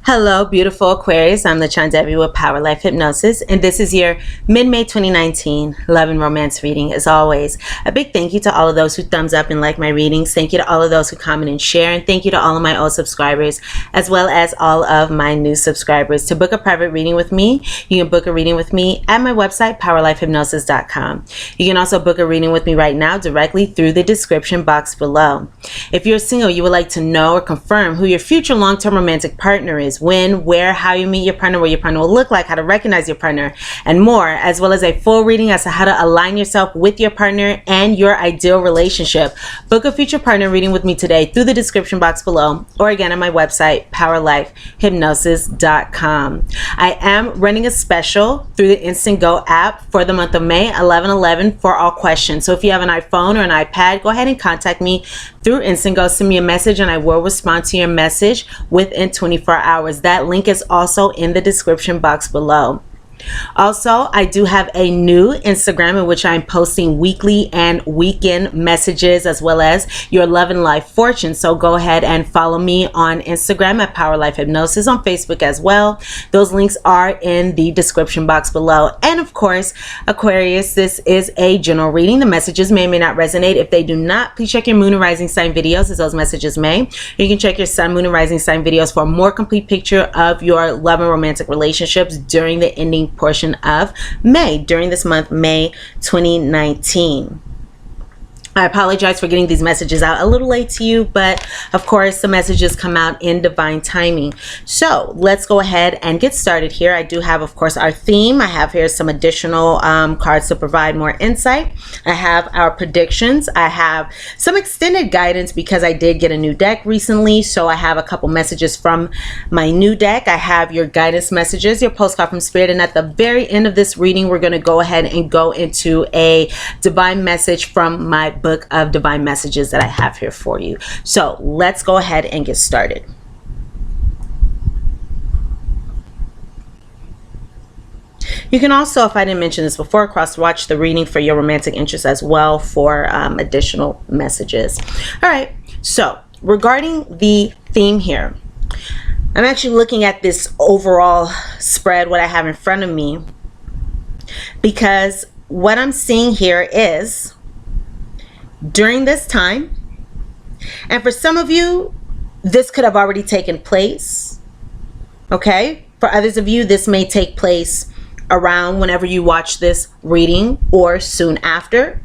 Hello, beautiful Aquarius. I'm lachondevi with Power Life Hypnosis, and this is your mid-May 2019 love and romance reading. As always, a big thank you to all of those who thumbs up and like my readings. Thank you to all of those who comment and share, and thank you to all of my old subscribers, as well as all of my new subscribers. To book a private reading with me, you can book a reading with me at my website, powerlifehypnosis.com. You can also book a reading with me right now directly through the description box below. If you're single, you would like to know or confirm who your future long-term romantic partner is, when, where, how you meet your partner, what your partner will look like, how to recognize your partner, and more, as well as a full reading as to how to align yourself with your partner and your ideal relationship. Book a future partner reading with me today through the description box below, or again on my website, powerlifehypnosis.com. I am running a special through the Instant Go app for the month of May 11/11 for all questions. So if you have an iPhone or an iPad, go ahead and contact me through Instant Go. Send me a message and I will respond to your message within 24 hours. That link is also in the description box below. Also, I do have a new Instagram in which I'm posting weekly and weekend messages, as well as your love and life fortune. So go ahead and follow me on Instagram at Power Life Hypnosis, on Facebook as well. Those links are in the description box below. And of course, Aquarius, this is a general reading. The messages may or may not resonate. If they do not, please check your moon and rising sign videos, as those messages may. You can check your sun, moon, and rising sign videos for a more complete picture of your love and romantic relationships during the ending portion of May, during this month, May 2019. I apologize for getting these messages out a little late to you, but of course the messages come out in divine timing. So let's go ahead and get started here. I do have, of course, our theme. I have here some additional cards to provide more insight. I have our predictions. I have some extended guidance because I did get a new deck recently, so I have a couple messages from my new deck. I have your guidance messages, your postcard from Spirit, and at the very end of this reading, we're going to go ahead and go into a divine message from my book of divine messages that I have here for you. So let's go ahead and get started. You can also, if I didn't mention this before, cross-watch the reading for your romantic interest as well for additional messages. All right, so regarding the theme here, I'm actually looking at this overall spread, what I have in front of me, because what I'm seeing here is during this time, and for some of you, this could have already taken place, okay? For others of you, this may take place around whenever you watch this reading or soon after.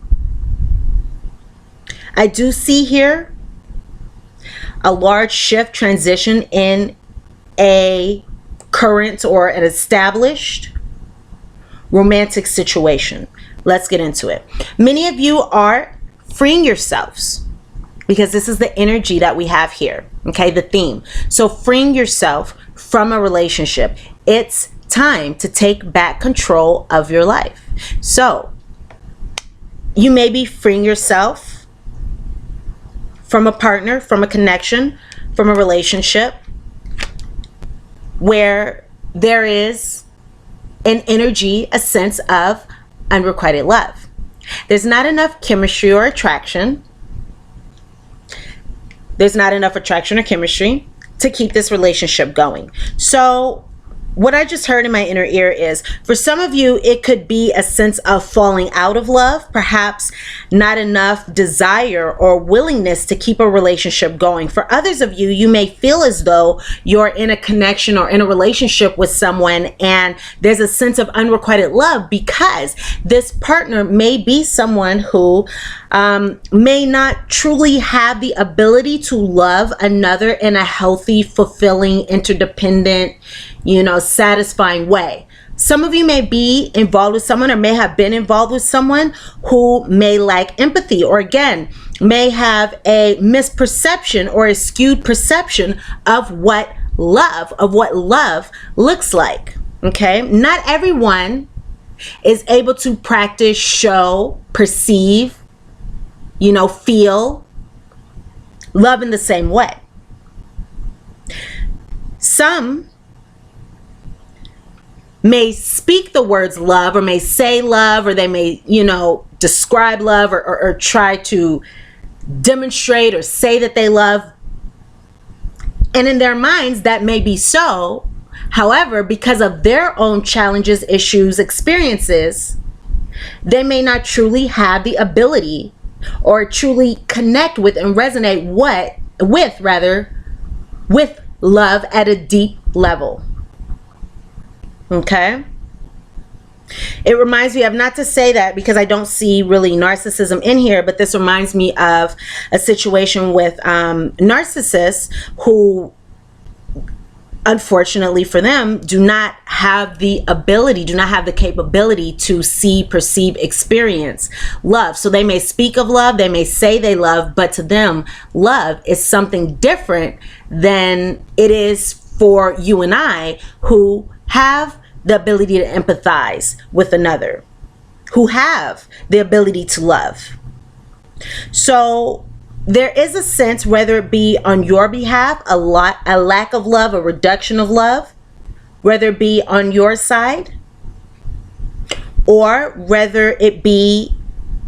I do see here a large shift, transition in a current or an established romantic situation. Let's get into it. Many of you are freeing yourselves, because this is the energy that we have here, okay, the theme. So freeing yourself from a relationship. It's time to take back control of your life. So you may be freeing yourself from a partner, from a connection, from a relationship where there is an energy, a sense of unrequited love. There's not enough chemistry or attraction. There's not enough attraction or chemistry to keep this relationship going. So what I just heard in my inner ear is, for some of you, it could be a sense of falling out of love, perhaps not enough desire or willingness to keep a relationship going. For others of you, you may feel as though you're in a connection or in a relationship with someone and there's a sense of unrequited love, because this partner may be someone who may not truly have the ability to love another in a healthy, fulfilling, interdependent, satisfying way. Some of you may be involved with someone or may have been involved with someone who may lack empathy, or again, may have a misperception or a skewed perception of what love looks like. Okay? Not everyone is able to practice, show, perceive, feel love in the same way. Some may speak the words love, or may say love, or they may, describe love, or try to demonstrate or say that they love And in their minds, that may be so. However, because of their own challenges, issues, experiences, they may not truly have the ability or truly connect with and resonate with love at a deep level. Okay? It reminds me of, not to say that because I don't see really narcissism in here, but this reminds me of a situation with narcissists who, unfortunately for them, do not have the ability, do not have the capability to see, perceive, experience love. So they may speak of love, they may say they love, but to them, love is something different than it is for you and I, who have the ability to empathize with another, who have the ability to love. So there is a sense, whether it be on your behalf, a lack of love, a reduction of love, whether it be on your side, or whether it be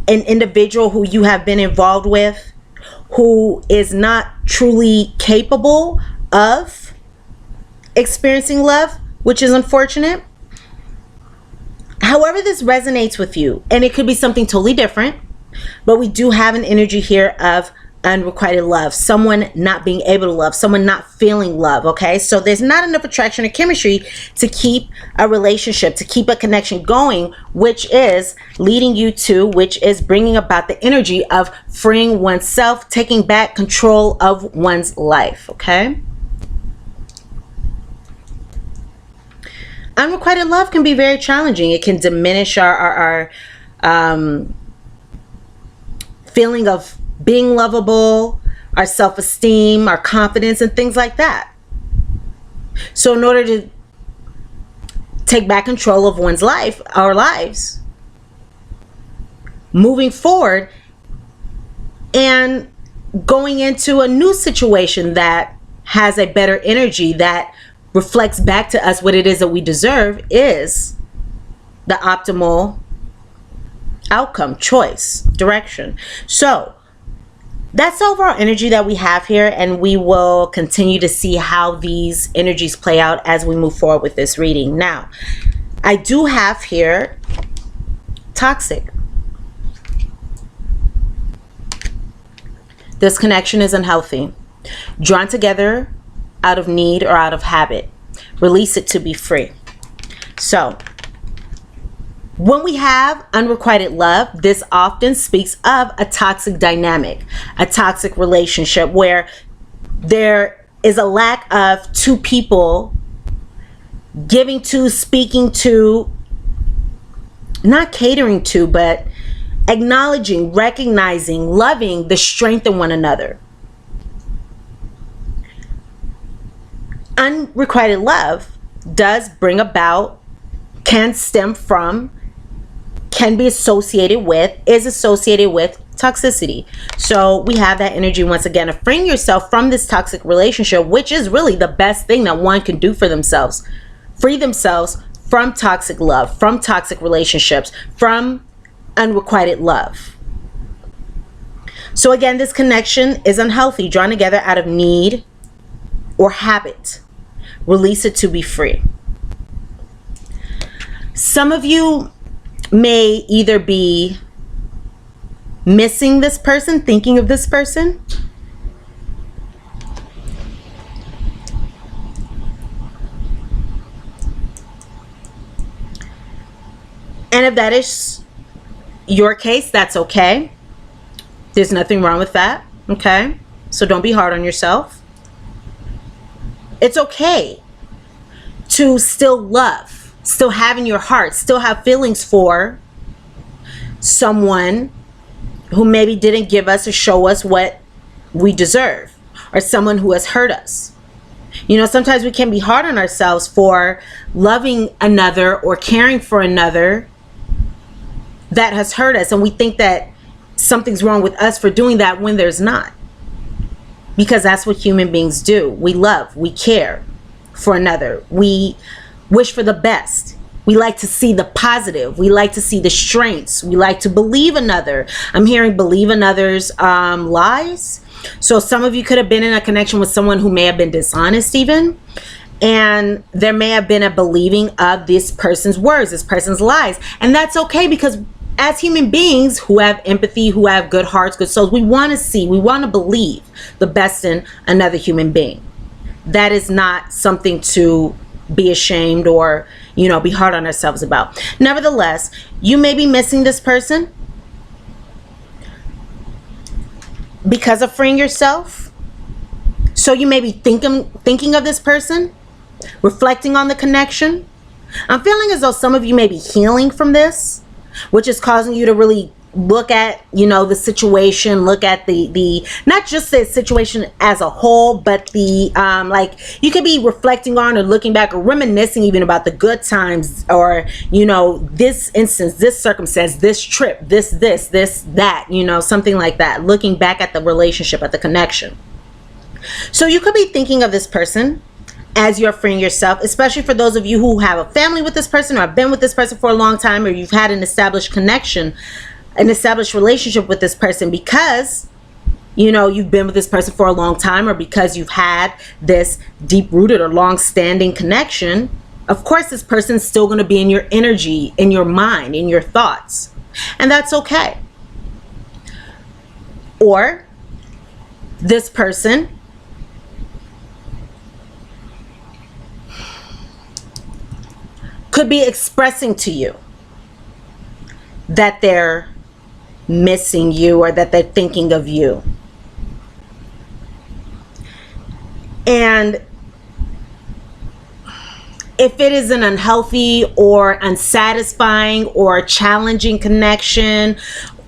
an individual who you have been involved with who is not truly capable of experiencing love, which is unfortunate. However this resonates with you, and it could be something totally different, but we do have an energy here of unrequited love, someone not being able to love, someone not feeling love. Okay, so there's not enough attraction or chemistry to keep a relationship, to keep a connection going, which is leading you to, which is bringing about the energy of freeing oneself, taking back control of one's life. Okay, unrequited love can be very challenging. It can diminish our feeling of being lovable, our self-esteem, our confidence, and things like that. So in order to take back control of one's life, our lives, moving forward and going into a new situation that has a better energy, that reflects back to us what it is that we deserve, is the optimal outcome, choice, direction. So that's the overall energy that we have here, and we will continue to see how these energies play out as we move forward with this reading. Now, I do have here toxic. This connection is unhealthy, drawn together out of need or out of habit. Release it to be free. So when we have unrequited love, this often speaks of a toxic dynamic, a toxic relationship where there is a lack of two people giving to, speaking to, not catering to, but acknowledging, recognizing, loving the strength in one another. Unrequited love does bring about, can stem from, can be associated with, is associated with toxicity. So we have that energy once again of freeing yourself from this toxic relationship, which is really the best thing that one can do for themselves. Free themselves from toxic love, from toxic relationships, from unrequited love. So again, this connection is unhealthy, drawn together out of need or habit. Release it to be free. Some of you may either be missing this person, thinking of this person, and if that is your case, that's okay. There's nothing wrong with that. Okay, so don't be hard on yourself. It's okay to still love, still have in your heart, still have feelings for someone who maybe didn't give us or show us what we deserve, or someone who has hurt us. You know, sometimes we can be hard on ourselves for loving another or caring for another that has hurt us, and we think that something's wrong with us for doing that when there's not. Because that's what human beings do. We love, we care for another. We wish for the best We like to see the positive. We like to see the strengths. We like to believe another. I'm hearing believe another's lies. So some of you could have been in a connection with someone who may have been dishonest even. And there may have been a believing of this person's words, this person's lies. And that's okay, because as human beings who have empathy, who have good hearts, good souls, we want to see, we want to believe the best in another human being. That is not something to be ashamed or, you know, be hard on ourselves about. Nevertheless, you may be missing this person because of freeing yourself. So you may be thinking of this person, reflecting on the connection. I'm feeling as though some of you may be healing from this, which is causing you to really look at, you know, the situation, look at the not just the situation as a whole, but the like, you could be reflecting on or looking back or reminiscing even about the good times, or, you know, this instance, this circumstance, this trip, this that, you know, something like that, looking back at the relationship, at the connection. So you could be thinking of this person as you're freeing yourself, especially for those of you who have a family with this person, or have been with this person for a long time, or you've had an established connection, an established relationship with this person, because, you know, you've been with this person for a long time, or because you've had this deep-rooted or long-standing connection. Of course, this person's still going to be in your energy, in your mind, in your thoughts, and that's okay. Or this person could be expressing to you that they're missing you, or that they're thinking of you. And if it is an unhealthy or unsatisfying or challenging connection,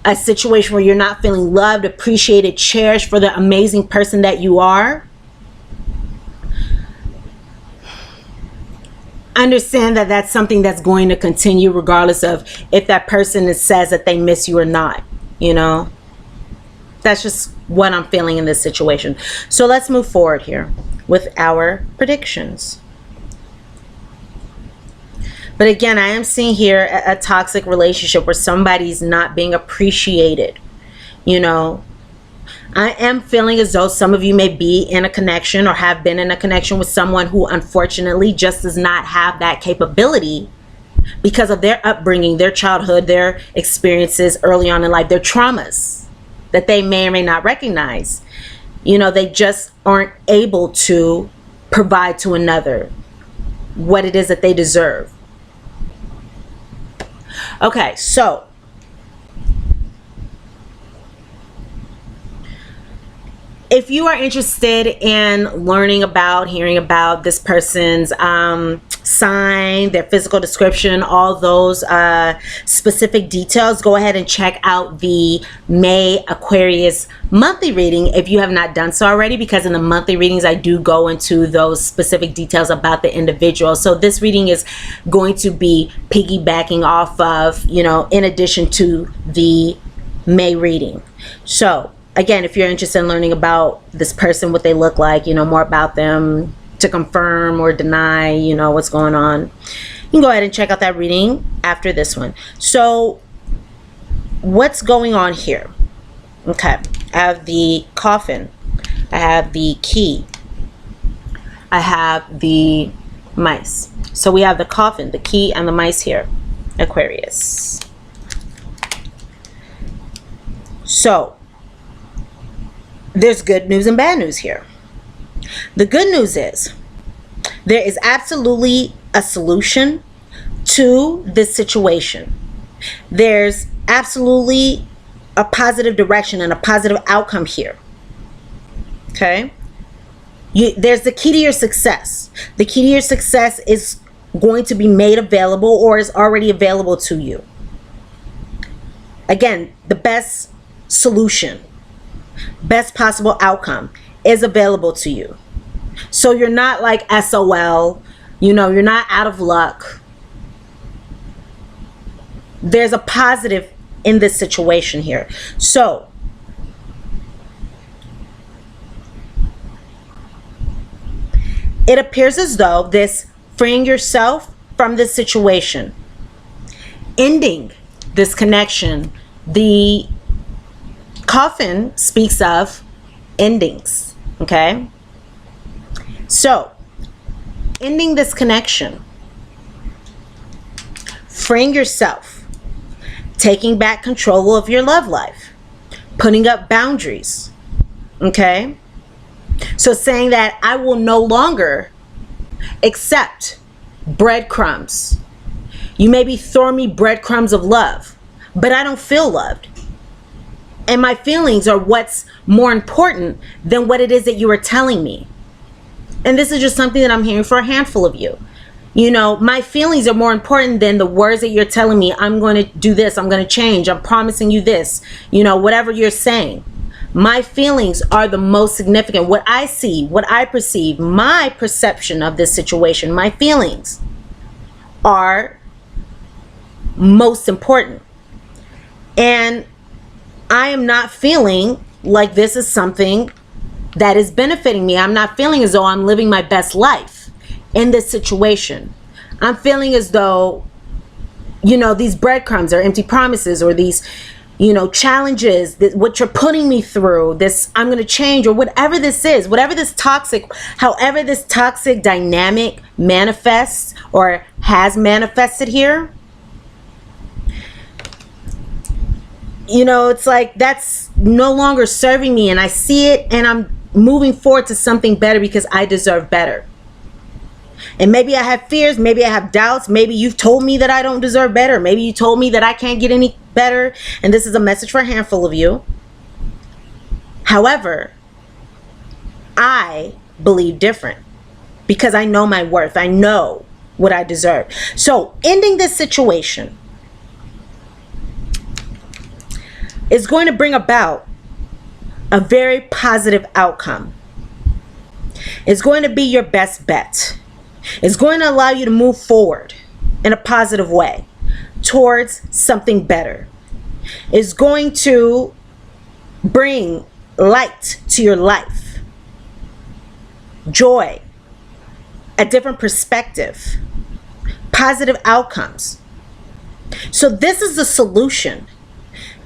a situation where you're not feeling loved, appreciated, cherished for the amazing person that you are, understand that that's something that's going to continue regardless of if that person says that they miss you or not. You know, that's just what I'm feeling in this situation. So let's move forward here with our predictions. But again, I am seeing here a toxic relationship where somebody's not being appreciated. You know, I am feeling as though some of you may be in a connection or have been in a connection with someone who unfortunately just does not have that capability because of their upbringing, their childhood, their experiences early on in life, their traumas that they may or may not recognize. You know, they just aren't able to provide to another what it is that they deserve. Okay, so if you are interested in learning about, hearing about this person's sign, their physical description, all those specific details, go ahead and check out the May Aquarius monthly reading if you have not done so already, because in the monthly readings I do go into those specific details about the individual. So this reading is going to be piggybacking off of, you know, in addition to the May reading. So again, if you're interested in learning about this person, what they look like, you know, more about them, to confirm or deny, you know, what's going on, you can go ahead and check out that reading after this one. So what's going on here? Okay, I have the coffin, I have the key, I have the mice. So we have the coffin, the key, and the mice here, Aquarius. So there's good news and bad news here. The good news is there is absolutely a solution to this situation. There's absolutely a positive direction and a positive outcome here. Okay? There's the key to your success. The key to your success is going to be made available or is already available to you. Again, the best solution, best possible outcome is available to you. So you're not like SOL, you know, you're not out of luck. There's a positive in this situation here. So it appears as though this freeing yourself from this situation, ending this connection. The coffin speaks of endings, okay? So, ending this connection, freeing yourself, taking back control of your love life, putting up boundaries, okay? So saying that I will no longer accept breadcrumbs. You may be throwing me breadcrumbs of love, but I don't feel loved. And my feelings are what's more important than what it is that you are telling me. And this is just something that I'm hearing for a handful of you. You know, my feelings are more important than the words that you're telling me. I'm going to do this. I'm going to change. I'm promising you this. You know, whatever you're saying. My feelings are the most significant. What I see, what I perceive, my perception of this situation, my feelings are most important. And I am not feeling like this is something that is benefiting me. I'm not feeling as though I'm living my best life in this situation. I'm feeling as though, you know, these breadcrumbs are empty promises, or these, you know, challenges, what you're putting me through, this I'm going to change, or whatever this is, whatever this toxic, however this toxic dynamic manifests or has manifested here. You know, it's like that's no longer serving me, and I see it, and I'm moving forward to something better because I deserve better. And maybe I have fears, maybe I have doubts, maybe you've told me that I don't deserve better, maybe you told me that I can't get any better, and this is a message for a handful of you. However, I believe different because I know my worth. I know what I deserve. So ending this situation is going to bring about a very positive outcome. It's going to be your best bet. It's going to allow you to move forward in a positive way towards something better. It's going to bring light to your life, joy, a different perspective, positive outcomes. So this is the solution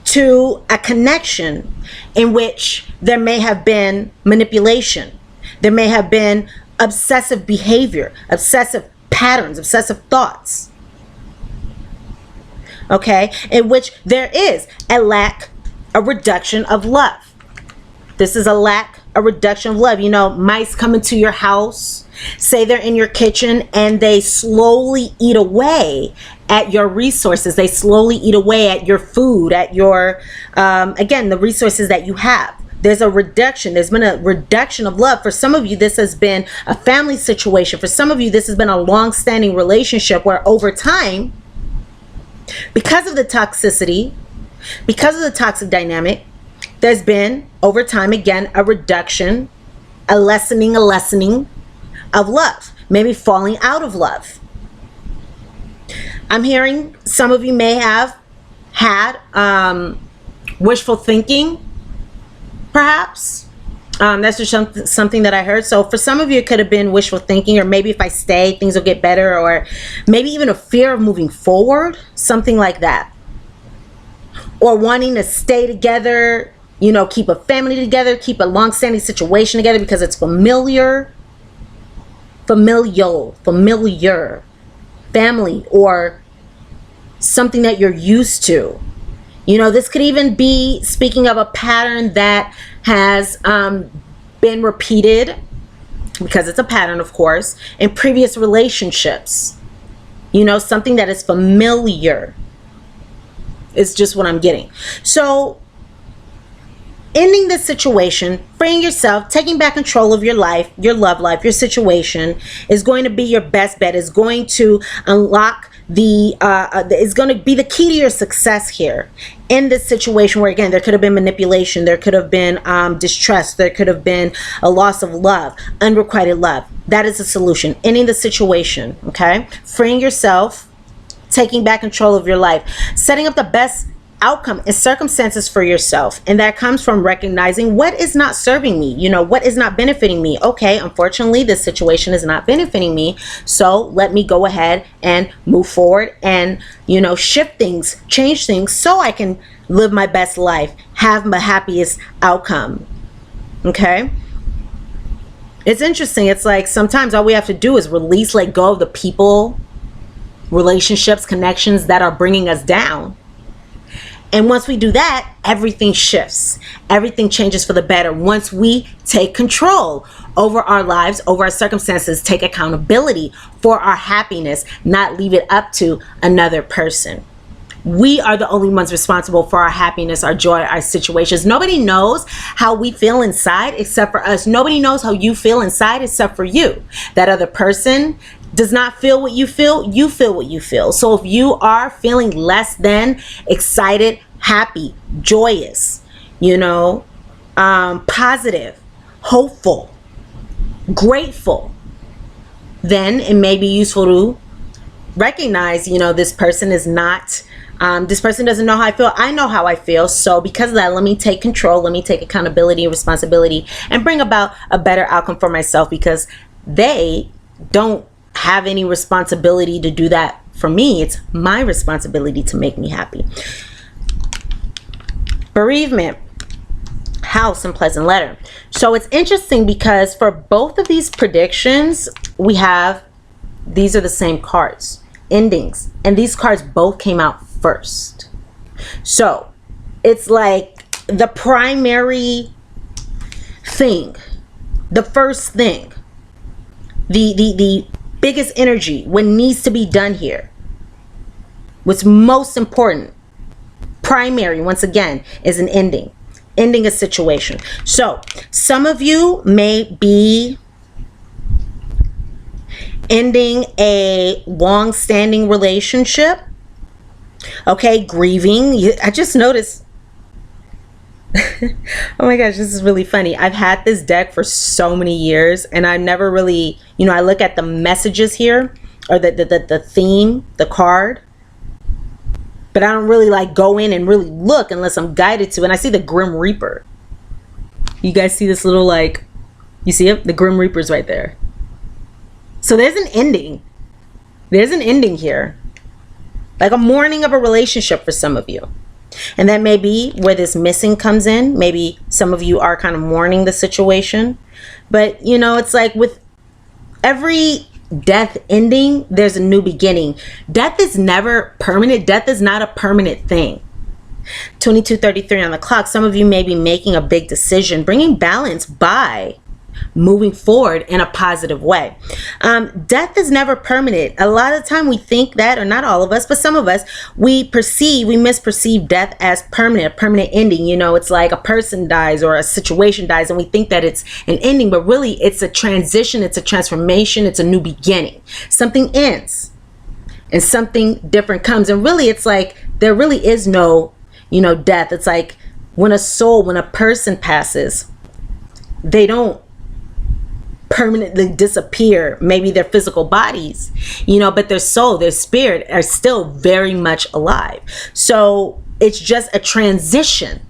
to a connection in which there may have been manipulation. There may have been obsessive behavior, obsessive patterns, obsessive thoughts. Okay? In which there is a lack, a reduction of love. This is a lack, a reduction of love. You know, mice come into your house, say they're in your kitchen, and they slowly eat away at your resources. They slowly eat away at your food, at your, again, the resources that you have. There's a reduction. There's been a reduction of love. For some of you, this has been a family situation. For some of you, this has been a long-standing relationship where over time, because of the toxicity, because of the toxic dynamic, there's been, over time, again, a reduction, a lessening of love. Maybe falling out of love. I'm hearing some of you may have had wishful thinking, perhaps. That's just something that I heard. So for some of you, it could have been wishful thinking, or maybe if I stay, things will get better, or maybe even a fear of moving forward, something like that. Or wanting to stay together, you know, keep a family together, keep a long-standing situation together because it's familiar, family, or something that you're used to. You know, this could even be speaking of a pattern that has been repeated, because it's a pattern, of course, in previous relationships. You know, something that is familiar is just what I'm getting. So ending this situation, freeing yourself, taking back control of your life, your love life, your situation is going to be your best bet. Is going to unlock the is going to be the key to your success here in this situation where, again, there could have been manipulation, there could have been distrust, there could have been a loss of love, unrequited love. That is the solution. Ending the situation, okay? Freeing yourself, taking back control of your life, setting up the best outcome and circumstances for yourself. And that comes from recognizing what is not serving me, you know, what is not benefiting me. Okay, unfortunately, this situation is not benefiting me. So let me go ahead and move forward and, you know, shift things, change things so I can live my best life, have my happiest outcome. Okay. It's interesting. It's like sometimes all we have to do is release, let go of the people, relationships, connections that are bringing us down. And once we do that, everything shifts. Everything changes for the better. Once we take control over our lives, over our circumstances, take accountability for our happiness, not leave it up to another person. We are the only ones responsible for our happiness, our joy, our situations. Nobody knows how we feel inside except for us. Nobody knows how you feel inside except for you. That other person does not feel what you feel what you feel. So if you are feeling less than excited, happy, joyous, you know, positive, hopeful, grateful, then it may be useful to recognize, you know, this person is not, this person doesn't know how I feel. I know how I feel. So because of that, let me take control, let me take accountability and responsibility and bring about a better outcome for myself, because they don't have any responsibility to do that for me. It's my responsibility to make me happy. Bereavement, house, and pleasant letter. So it's interesting because for both of these predictions, we have, these are the same cards, endings, and these cards both came out first. So it's like the primary thing, the first thing, the biggest energy, what needs to be done here, what's most important, primary, once again, is an ending a situation. So some of you may be ending a long-standing relationship. Okay, grieving. I just noticed oh my gosh, this is really funny. I've had this deck for so many years and I never really, you know, I look at the messages here, or the theme, the card, but I don't really like go in and really look unless I'm guided to. And I see the Grim Reaper. You guys see this little, like, you see it? The Grim Reaper's right there. So there's an ending. There's an ending here. Like a mourning of a relationship for some of you. And that may be where this missing comes in. Maybe some of you are kind of mourning the situation. But, you know, it's like with every death ending, there's a new beginning. Death is never permanent. Death is not a permanent thing. 22:33 on the clock. Some of you may be making a big decision, bringing balance by moving forward in a positive way. Death is never permanent. A lot of the time we think that, or not all of us, but some of us, we misperceive death as permanent, a permanent ending. You know, it's like a person dies or a situation dies and we think that it's an ending, but really it's a transition, it's a transformation, it's a new beginning. Something ends and something different comes. And really it's like there really is no, you know, death. It's like when a person passes, they don't permanently disappear, maybe their physical bodies, you know, but their soul, their spirit are still very much alive. So it's just a transition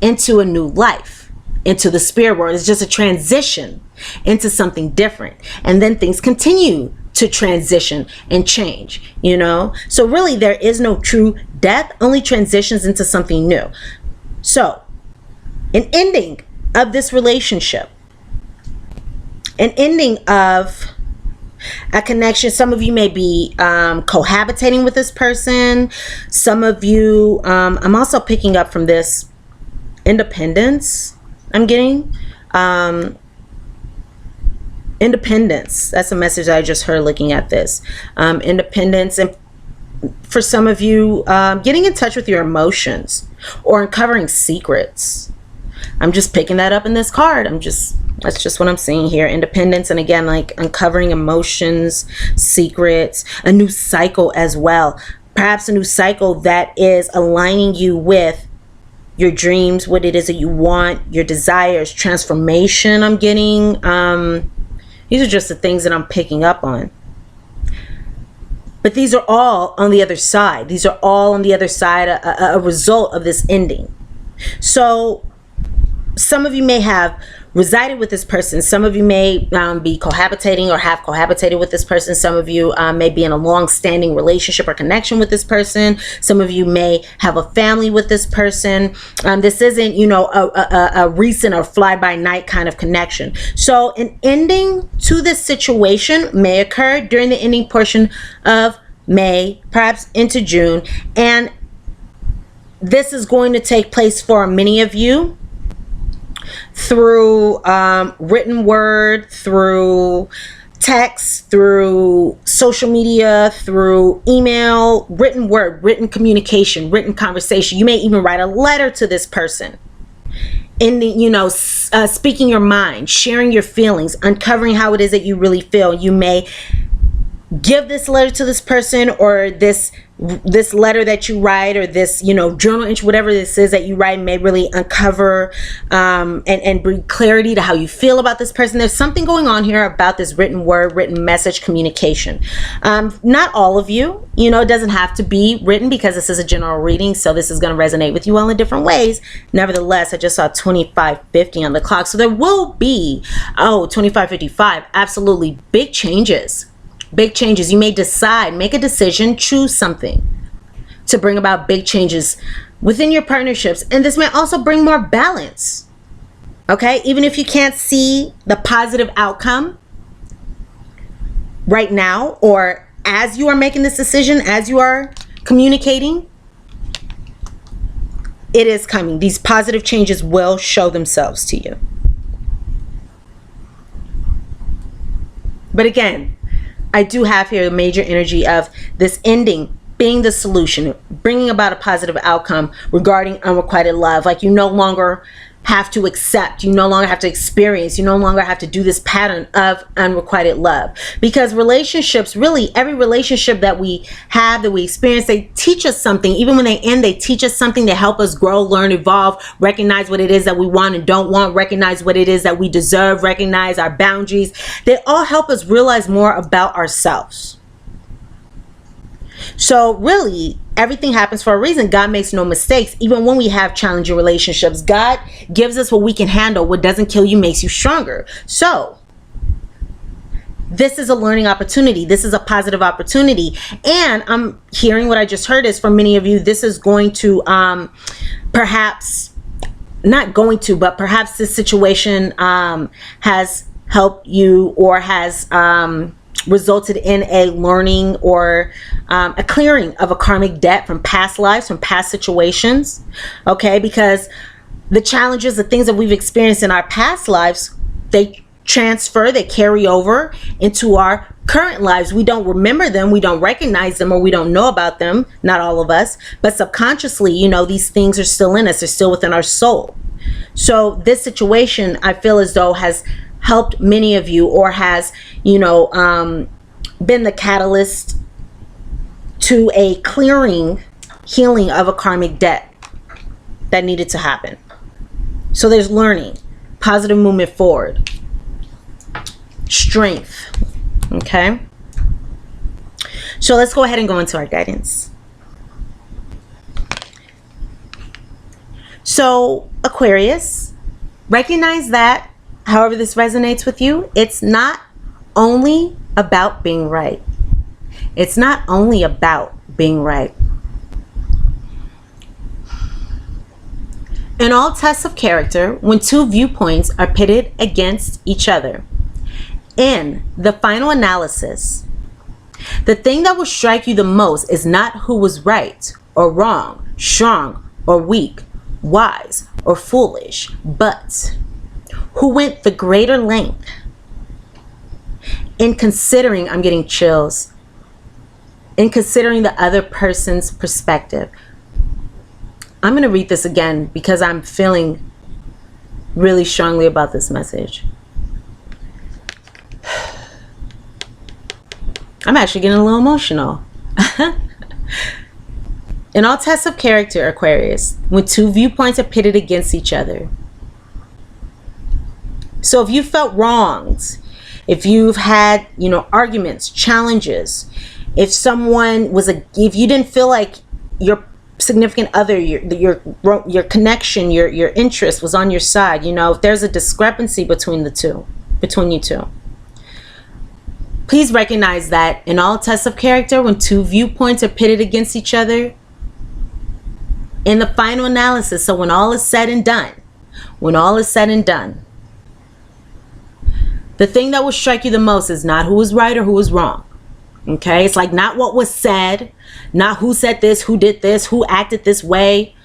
into a new life, into the spirit world. It's just a transition into something different. And then things continue to transition and change, you know? So really there is no true death, only transitions into something new. So an ending of this relationship, an ending of a connection. Some of you may be cohabitating with this person. Some of you, I'm also picking up from this independence. I'm getting independence. That's a message I just heard looking at this. Independence. And for some of you, getting in touch with your emotions or uncovering secrets. I'm just picking that up in this card. That's just what I'm seeing here. Independence, and again, like uncovering emotions, secrets, a new cycle as well. Perhaps a new cycle that is aligning you with your dreams, what it is that you want, your desires, transformation I'm getting. These are just the things that I'm picking up on. But these are all on the other side. These are all on the other side, a result of this ending. So some of you may have resided with this person. Some of you may be cohabitating or have cohabitated with this person. Some of you may be in a long-standing relationship or connection with this person. Some of you may have a family with this person. This isn't, you know, a recent or fly-by-night kind of connection. So an ending to this situation may occur during the ending portion of May, perhaps into June. And this is going to take place for many of you through written word, through text, through social media, through email, written word, written communication, written conversation. You may even write a letter to this person. In the, you know, speaking your mind, sharing your feelings, uncovering how it is that you really feel. You may give this letter to this person, or this letter that you write, or this, you know, journal entry, whatever this is that you write, may really uncover and bring clarity to how you feel about this person. There's something going on here about this written word, written message communication. Not all of you, you know, it doesn't have to be written, because this is a general reading, so this is going to resonate with you all in different ways. Nevertheless, I just saw 2550 on the clock, so there will be 2555, absolutely big changes. Big changes. You may decide, make a decision, choose something to bring about big changes within your partnerships. And this may also bring more balance. Okay? Even if you can't see the positive outcome right now, or as you are making this decision, as you are communicating, it is coming. These positive changes will show themselves to you. But again, I do have here a major energy of this ending being the solution, bringing about a positive outcome regarding unrequited love. Like, you no longer have to accept, you no longer have to experience, you no longer have to do this pattern of unrequited love. Because relationships, really every relationship that we have, that we experience, they teach us something. Even when they end, they teach us something to help us grow, learn, evolve, recognize what it is that we want and don't want, recognize what it is that we deserve, recognize our boundaries. They all help us realize more about ourselves. So really, everything happens for a reason. God makes no mistakes. Even when we have challenging relationships, God gives us what we can handle. What doesn't kill you makes you stronger. So this is a learning opportunity. This is a positive opportunity. And I'm hearing what I just heard is, for many of you, this is going to perhaps, not going to, but perhaps this situation has helped you, or has resulted in a learning, or a clearing of a karmic debt from past lives, from past situations. Okay, because the challenges, the things that we've experienced in our past lives, they transfer, they carry over into our current lives. We don't remember them, we don't recognize them, or we don't know about them, not all of us, but subconsciously, you know, these things are still in us, they're still within our soul. So this situation, I feel as though, has helped many of you, or has, you know, been the catalyst to a clearing, healing of a karmic debt that needed to happen. So there's learning, positive movement forward, strength. Okay, so let's go ahead and go into our guidance. So Aquarius, recognize that however this resonates with you, it's not only about being right. It's not only about being right. In all tests of character, when two viewpoints are pitted against each other, in the final analysis, the thing that will strike you the most is not who was right or wrong, strong or weak, wise or foolish, but who went the greater length in considering, I'm getting chills, in considering the other person's perspective. I'm going to read this again because I'm feeling really strongly about this message. I'm actually getting a little emotional. In all tests of character, Aquarius, when two viewpoints are pitted against each other. So if you felt wronged, if you've had, you know, arguments, challenges, If someone was if you didn't feel like your significant other, your connection, your interest was on your side, you know, if there's a discrepancy between you two, please recognize that in all tests of character, when two viewpoints are pitted against each other, in the final analysis, so when all is said and done, the thing that will strike you the most is not who was right or who was wrong. Okay? It's like not what was said, not who said this, who did this, who acted this way.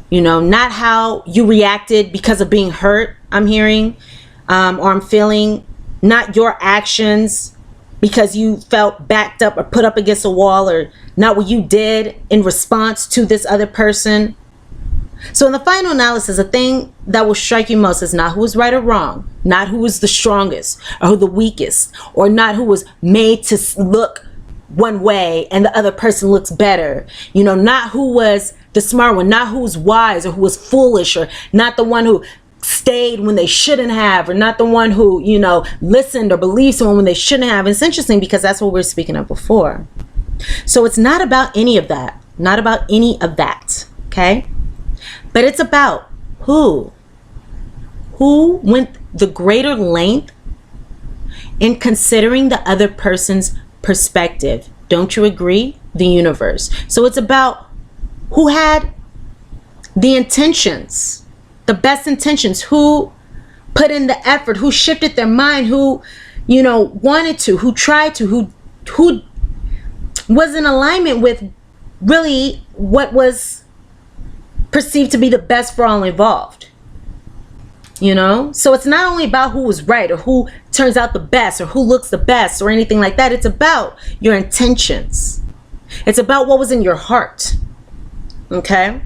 You know, not how you reacted because of being hurt, I'm hearing, or I'm feeling. Not your actions because you felt backed up or put up against a wall, or not what you did in response to this other person. So in the final analysis, the thing that will strike you most is not who was right or wrong, not who was the strongest or who the weakest, or not who was made to look one way and the other person looks better. You know, not who was the smart one, not who was wise or who was foolish, or not the one who stayed when they shouldn't have, or not the one who, you know, listened or believed someone when they shouldn't have. It's interesting because that's what we were speaking of before. So it's not about any of that, okay? But it's about who went the greater length in considering the other person's perspective. Don't you agree? The universe. So it's about who had the intentions, the best intentions, who put in the effort, who shifted their mind, who, you know, wanted to, who tried to, who was in alignment with really what was perceived to be the best for all involved. You know, so it's not only about who was right or who turns out the best or who looks the best or anything like that. It's about your intentions. It's about what was in your heart. Okay,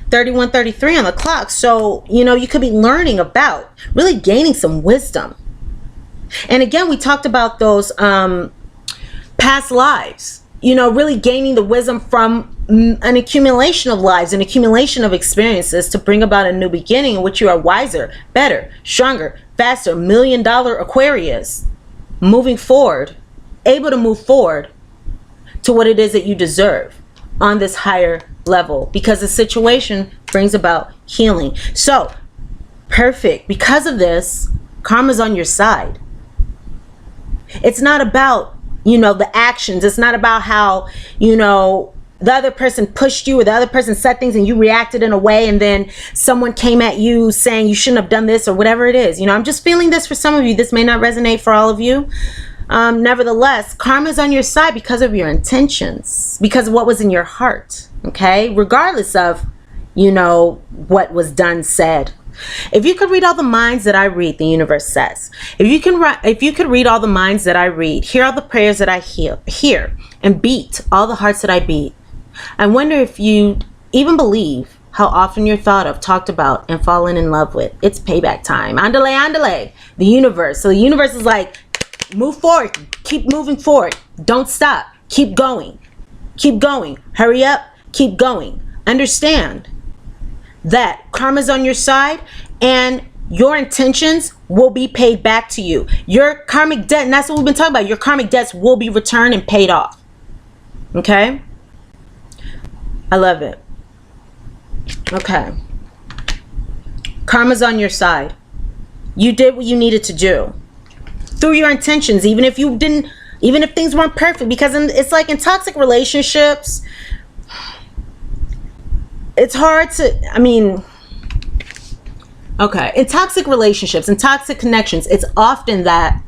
31:33 on the clock. So, you know, you could be learning about really gaining some wisdom. And again, we talked about those past lives, you know, really gaining the wisdom from an accumulation of lives, an accumulation of experiences to bring about a new beginning in which you are wiser, better, stronger, faster, $1 million Aquarius, moving forward, able to move forward to what it is that you deserve on this higher level, because the situation brings about healing. So perfect. Because of this, karma's on your side. It's not about, you know, the actions. It's not about how, you know, the other person pushed you or the other person said things and you reacted in a way, and then someone came at you saying you shouldn't have done this or whatever it is. You know, I'm just feeling this for some of you. This may not resonate for all of you. Nevertheless, karma's on your side because of your intentions, because of what was in your heart. Okay, regardless of, you know, what was done, said. If you could read all the minds that I read, the universe says, if you could read all the minds that I read, hear all the prayers that I hear, and beat all the hearts that I beat, I wonder if you even believe how often you're thought of, talked about, and fallen in love with. It's payback time. Andale, andale. The universe. So the universe is like, move forward. Keep moving forward. Don't stop. Keep going. Keep going. Hurry up. Keep going. Understand that karma's on your side and your intentions will be paid back to you. Your karmic debt, and that's what we've been talking about, your karmic debts will be returned and paid off. Okay? I love it. Okay. Karma's on your side. You did what you needed to do through your intentions, even if things weren't perfect, because it's like in toxic relationships, it's hard to, okay, in toxic relationships and toxic connections, it's often that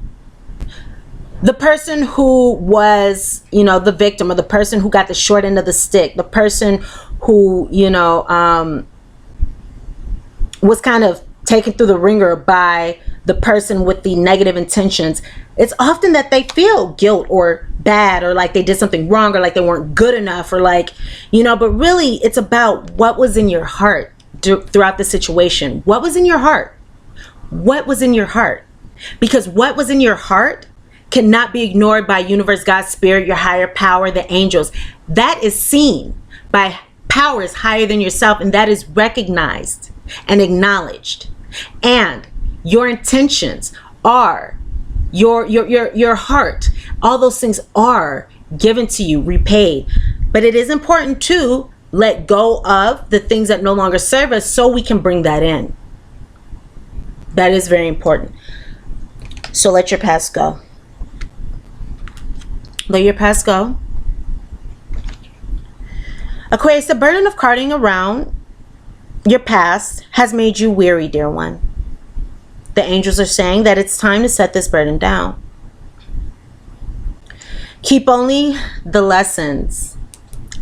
the person who was, you know, the victim, or the person who got the short end of the stick, the person who, you know, was kind of taken through the ringer by the person with the negative intentions, it's often that they feel guilt or bad, or like they did something wrong, or like they weren't good enough, or like, you know, but really it's about what was in your heart throughout the situation. What was in your heart? What was in your heart? Because what was in your heart cannot be ignored by universe, God, spirit, your higher power, the angels. That is seen by powers higher than yourself, and that is recognized and acknowledged. And your intentions are your heart All those things are given to you, repaid. But it is important to let go of the things that no longer serve us so we can bring that in. That is very important. So let your past go. Let your past go. Aquarius, the burden of carting around your past has made you weary, dear one. The angels are saying that it's time to set this burden down. Keep only the lessons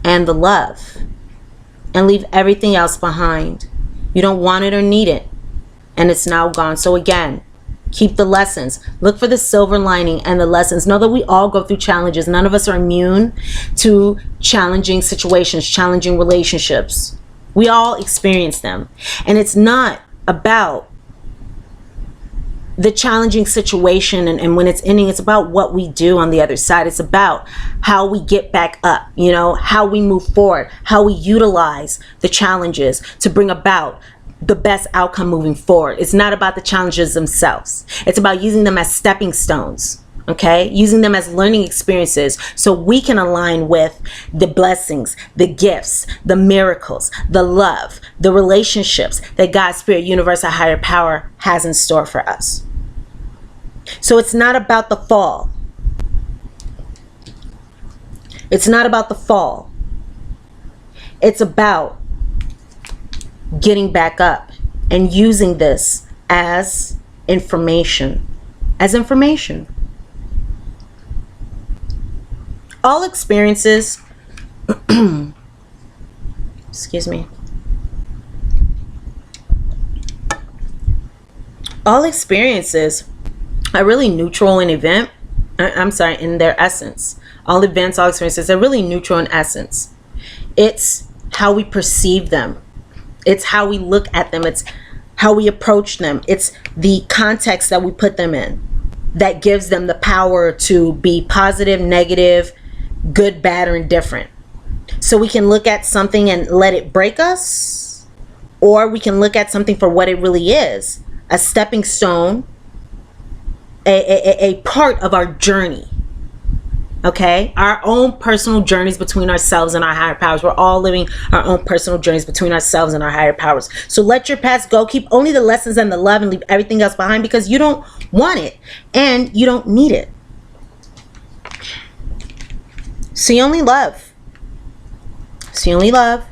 and the love and leave everything else behind. You don't want it or need it, and it's now gone. So again, keep the lessons. Look for the silver lining and the lessons. Know that we all go through challenges. None of us are immune to challenging situations, challenging relationships. We all experience them. And it's not about the challenging situation and when it's ending. It's about what we do on the other side. It's about how we get back up, you know, how we move forward, how we utilize the challenges to bring about the best outcome moving forward. It's not about the challenges themselves. It's about using them as stepping stones, okay? Using them as learning experiences so we can align with the blessings, the gifts, the miracles, the love, the relationships that God, Spirit, Universe, a higher power has in store for us. So it's not about the fall. It's not about the fall. It's about getting back up and using this as information. As information. All experiences, excuse me. All experiences are really neutral in event. In their essence. All events, all experiences are really neutral in essence. It's how we perceive them. It's how we look at them. It's how we approach them. It's the context that we put them in that gives them the power to be positive, negative, good, bad, or indifferent. So we can look at something and let it break us, or we can look at something for what it really is, a stepping stone, a part of our journey. Okay, our own personal journeys between ourselves and our higher powers. We're all living our own personal journeys between ourselves and our higher powers. So let your past go. Keep only the lessons and the love and leave everything else behind, because you don't want it and you don't need it. See only love. See only love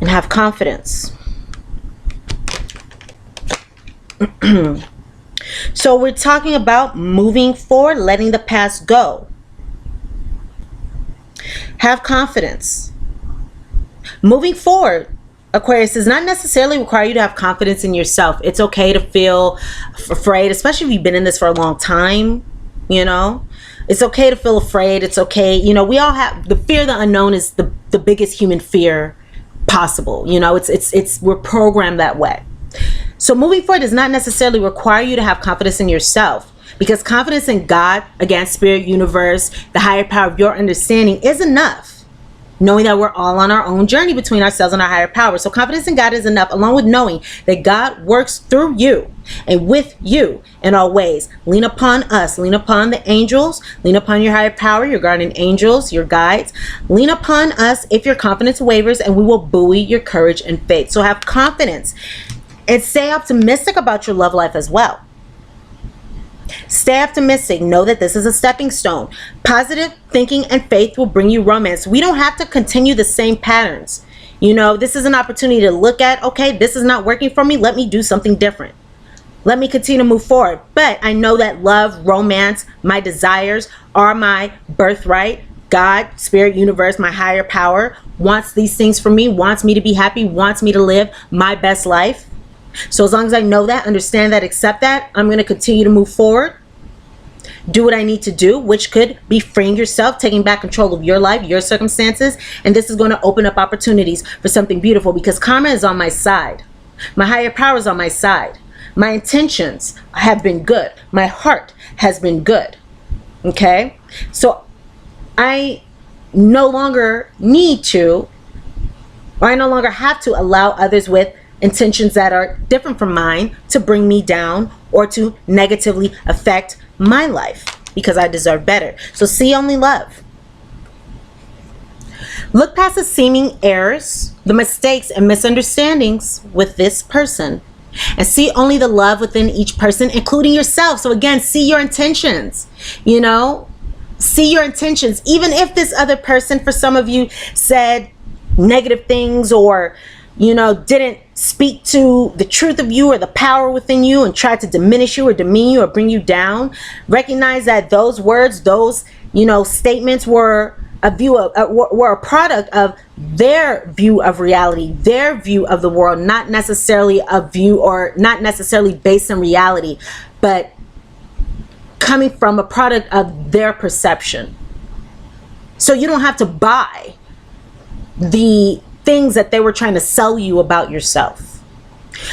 and have confidence. So we're talking about moving forward, letting the past go. Have confidence. Moving forward, Aquarius, does not necessarily require you to have confidence in yourself. It's okay to feel afraid, especially if you've been in this for a long time, you know. It's okay to feel afraid. It's okay. You know, we all have the fear of the unknown is the biggest human fear possible. You know, we're programmed that way. So moving forward does not necessarily require you to have confidence in yourself, because confidence in God, again, Spirit, Universe, the higher power of your understanding is enough. Knowing that we're all on our own journey between ourselves and our higher power. So confidence in God is enough, along with knowing that God works through you and with you in all ways. Lean upon us. Lean upon the angels. Lean upon your higher power, your guardian angels, your guides. Lean upon us if your confidence wavers, and we will buoy your courage and faith. So have confidence and stay optimistic about your love life as well. Stay optimistic. Know that this is a stepping stone. Positive thinking and faith will bring you romance. We don't have to continue the same patterns. You know, this is an opportunity to look at, okay, this is not working for me. Let me do something different. Let me continue to move forward. But I know that love, romance, my desires are my birthright. God, Spirit, Universe, my higher power wants these things for me, wants me to be happy, wants me to live my best life. So as long as I know that, understand that, accept that, I'm going to continue to move forward. Do what I need to do, which could be freeing yourself, taking back control of your life, your circumstances. And this is going to open up opportunities for something beautiful, because karma is on my side. My higher power is on my side. My intentions have been good. My heart has been good. Okay? So I no longer need to, or I no longer have to allow others with intentions that are different from mine to bring me down or to negatively affect my life, because I deserve better. So see only love. Look past the seeming errors, the mistakes and misunderstandings with this person, and see only the love within each person, including yourself. So again, see your intentions, you know, see your intentions. Even if this other person, for some of you, said negative things or, you know, didn't speak to the truth of you or the power within you and tried to diminish you or demean you or bring you down, recognize that those words, those, you know, statements were were a product of their view of reality, their view of the world, not necessarily a view, or not necessarily based in reality, but coming from a product of their perception. So you don't have to buy the things that they were trying to sell you about yourself.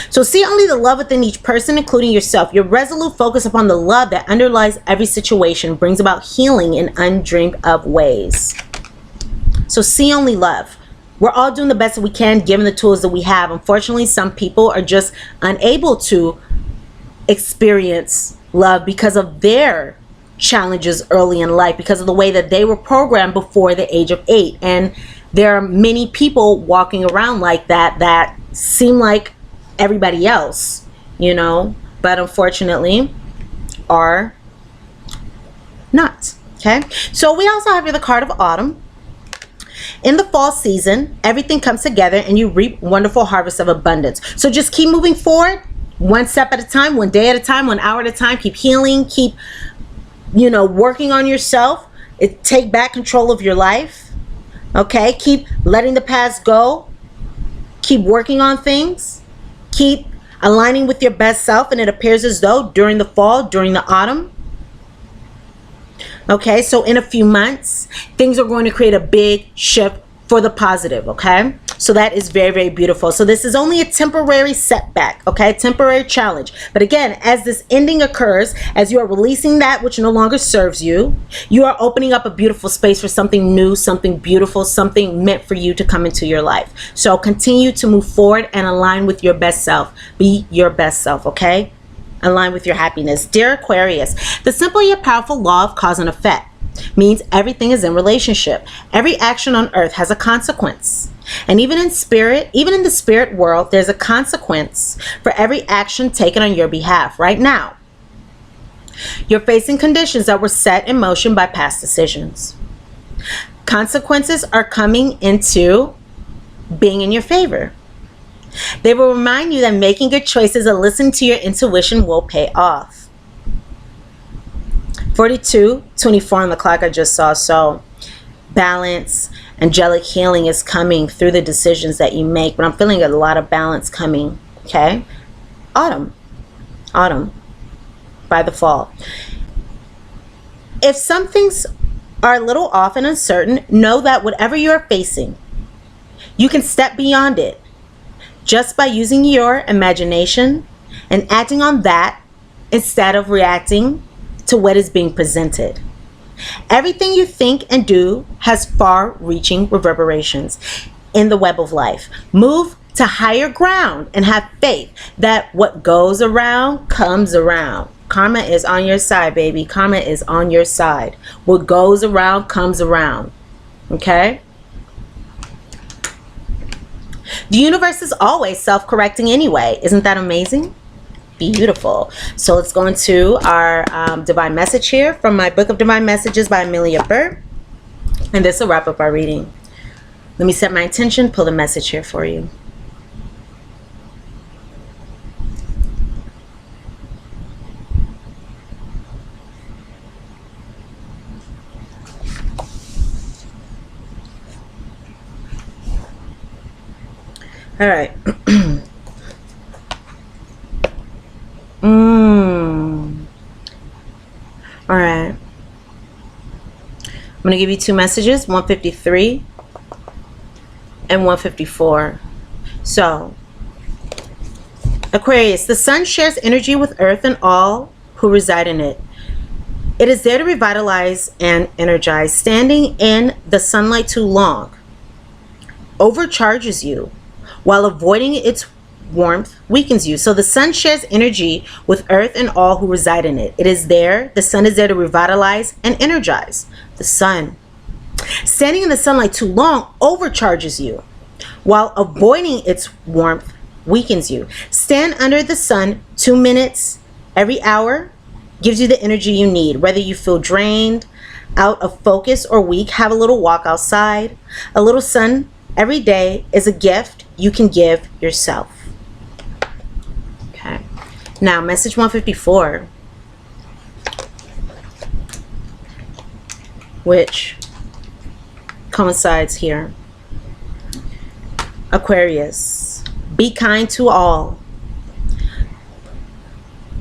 So see only the love within each person, including yourself. Your resolute focus upon the love that underlies every situation brings about healing in undreamed of ways. So see only love. We're all doing the best that we can given the tools that we have. Unfortunately, some people are just unable to experience love because of their challenges early in life, because of the way that they were programmed before the age of 8. And there are many people walking around like that seem like everybody else, you know, but unfortunately are not. Okay, so we also have here the card of autumn. In the fall season, everything comes together and you reap wonderful harvests of abundance. So just keep moving forward, one step at a time, one day at a time, 1 hour at a time. Keep healing, keep, you know, working on yourself. Take back control of your life. Okay, keep letting the past go. Keep working on things. Keep aligning with your best self, and it appears as though during the fall, during the autumn, okay, so in a few months, things are going to create a big shift for the positive, okay? So that is very, very beautiful. So this is only a temporary setback, okay? Temporary challenge. But again, as this ending occurs, as you are releasing that which no longer serves you, you are opening up a beautiful space for something new, something beautiful, something meant for you to come into your life. So continue to move forward and align with your best self. Be your best self, okay? Align with your happiness. Dear Aquarius, the simple yet powerful law of cause and effect means everything is in relationship. Every action on earth has a consequence. And even in the spirit world, there's a consequence for every action taken on your behalf. Right now, you're facing conditions that were set in motion by past decisions. Consequences are coming into being in your favor. They will remind you that making good choices and listening to your intuition will pay off. 42:24 on the clock I just saw. So balance, angelic healing is coming through the decisions that you make. But I'm feeling a lot of balance coming. Okay. Autumn by the fall. If some things are a little off and uncertain, know that whatever you're facing, you can step beyond it just by using your imagination and acting on that instead of reacting to what is being presented. Everything you think and do has far-reaching reverberations in the web of life. Move to higher ground and have faith that what goes around comes around. Karma is on your side, baby. Karma is on your side. What goes around comes around. Okay? The universe is always self-correcting anyway. Isn't that amazing? Beautiful. So let's go into our divine message here from my book of divine messages by Amelia Burt, and this will wrap up our reading. Let me set my intention, pull the message here for you. All right. All right. I'm going to give you two messages, 153 and 154. So, Aquarius, the sun shares energy with Earth and all who reside in it. It is there to revitalize and energize. Standing in the sunlight too long overcharges you, while avoiding its warmth weakens you. So the sun shares energy with earth and all who reside in it. It is there. The sun is there to revitalize and energize. The sun. Standing in the sunlight too long overcharges you, while avoiding its warmth weakens you. Stand under the sun 2 minutes every hour gives you the energy you need. Whether you feel drained, out of focus, or weak, have a little walk outside. A little sun every day is a gift you can give yourself. Okay. Now, message 154, which coincides here. Aquarius, be kind to all.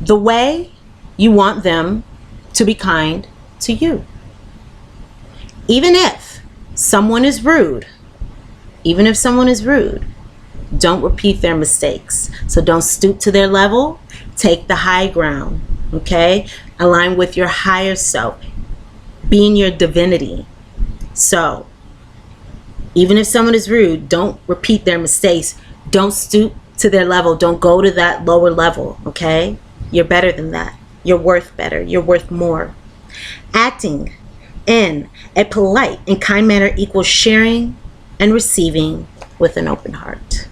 The way you want them to be kind to you. Even if someone is rude, don't repeat their mistakes. So don't stoop to their level. Take the high ground, okay? Align with your higher self. Be in your divinity. So even if someone is rude, don't repeat their mistakes. Don't stoop to their level. Don't go to that lower level, okay? You're better than that. You're worth better. You're worth more. Acting in a polite and kind manner equals sharing and receiving with an open heart.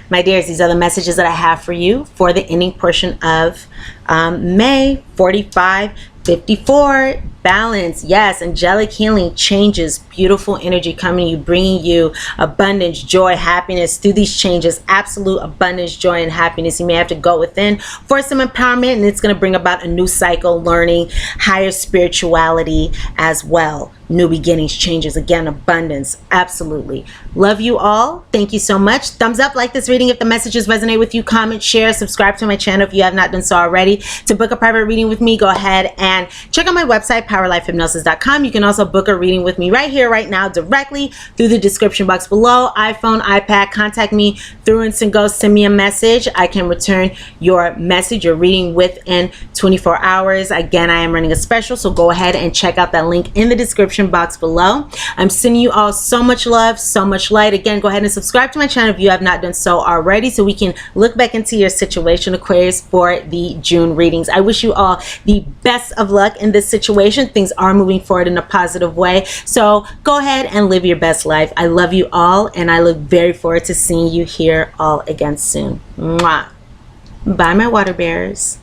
My dears, these are the messages that I have for you for the ending portion of May. 4554, balance. Yes, angelic healing changes, beautiful energy coming to you, bringing you abundance, joy, happiness through these changes. Absolute abundance, joy, and happiness. You may have to go within for some empowerment, and it's going to bring about a new cycle, learning, higher spirituality as well. New beginnings, changes, again, abundance. Absolutely. Love you all. Thank you so much. Thumbs up, like this reading if the messages resonate with you. Comment, share, subscribe to my channel if you have not done so already. To book a private reading with me, go ahead and check out my website, powerlifehypnosis.com. You can also book a reading with me right here, right now, directly through the description box below. iPhone, iPad, contact me through Instant Go. Send me a message. I can return your message, your reading within 24 hours. Again, I am running a special, so go ahead and check out that link in the description box below. I'm sending you all so much love, so much light. Again, go ahead and subscribe to my channel if you have not done so already, so we can look back into your situation, Aquarius, for the June readings. I wish you all the best of luck in this situation. Things are moving forward in a positive way, so go ahead and live your best life. I love you all, and I look very forward to seeing you here all again soon. Mwah. Bye, my water bears.